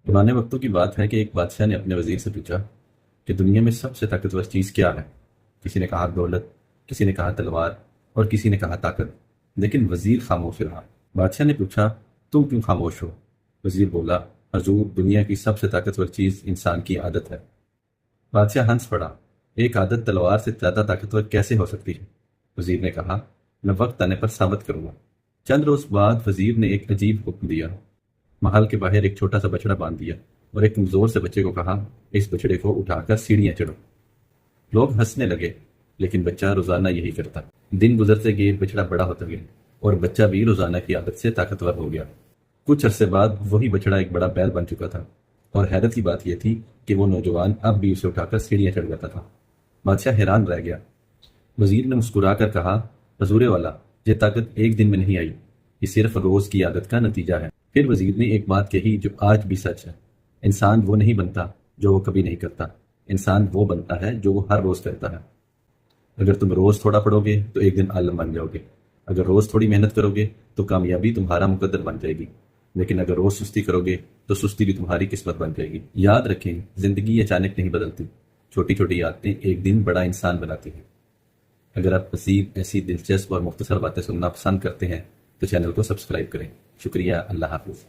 پرانے وقتوں کی بات ہے کہ ایک بادشاہ نے اپنے وزیر سے پوچھا کہ دنیا میں سب سے طاقتور چیز کیا ہے؟ کسی نے کہا دولت، کسی نے کہا تلوار، اور کسی نے کہا طاقت، لیکن وزیر خاموش رہا۔ بادشاہ نے پوچھا، تم کیوں خاموش ہو؟ وزیر بولا، حضور، دنیا کی سب سے طاقتور چیز انسان کی عادت ہے۔ بادشاہ ہنس پڑا، ایک عادت تلوار سے زیادہ طاقتور کیسے ہو سکتی ہے؟ وزیر نے کہا، میں وقت آنے پر ثابت کروں گا۔ چند روز بعد وزیر نے ایک عجیب حکم دیا۔ محل کے باہر ایک چھوٹا سا بچڑا باندھ دیا اور ایک کمزور سے بچے کو کہا، اس بچڑے کو اٹھا کر سیڑھیاں چڑھو۔ لوگ ہنسنے لگے، لیکن بچہ روزانہ یہی کرتا۔ دن گزرتے گئے، بچڑا بڑا ہوتا گیا اور بچہ بھی روزانہ کی عادت سے طاقتور ہو گیا۔ کچھ عرصے بعد وہی بچڑا ایک بڑا بیل بن چکا تھا، اور حیرت کی بات یہ تھی کہ وہ نوجوان اب بھی اسے اٹھا کر سیڑھیاں چڑھ جاتا تھا۔ بادشاہ حیران رہ گیا۔ وزیر نے مسکرا کر کہا، حضور والا، یہ طاقت ایک دن میں نہیں آئی، یہ صرف روز کی عادت کا نتیجہ ہے۔ پھر وزیر نے ایک بات کہی جو آج بھی سچ ہے، انسان وہ نہیں بنتا جو وہ کبھی نہیں کرتا، انسان وہ بنتا ہے جو وہ ہر روز کرتا ہے۔ اگر تم روز تھوڑا پڑھو گے تو ایک دن عالم بن جاؤ گے، اگر روز تھوڑی محنت کرو گے تو کامیابی تمہارا مقدر بن جائے گی، لیکن اگر روز سستی کرو گے تو سستی بھی تمہاری قسمت بن جائے گی۔ یاد رکھیں، زندگی اچانک نہیں بدلتی، چھوٹی چھوٹی عادتیں ایک دن بڑا انسان بناتی ہیں۔ اگر آپ مزید ایسی دلچسپ اور مختصر باتیں سننا پسند کرتے ہیں تو چینل کو سبسکرائب کریں۔ شکریہ، اللہ حافظ۔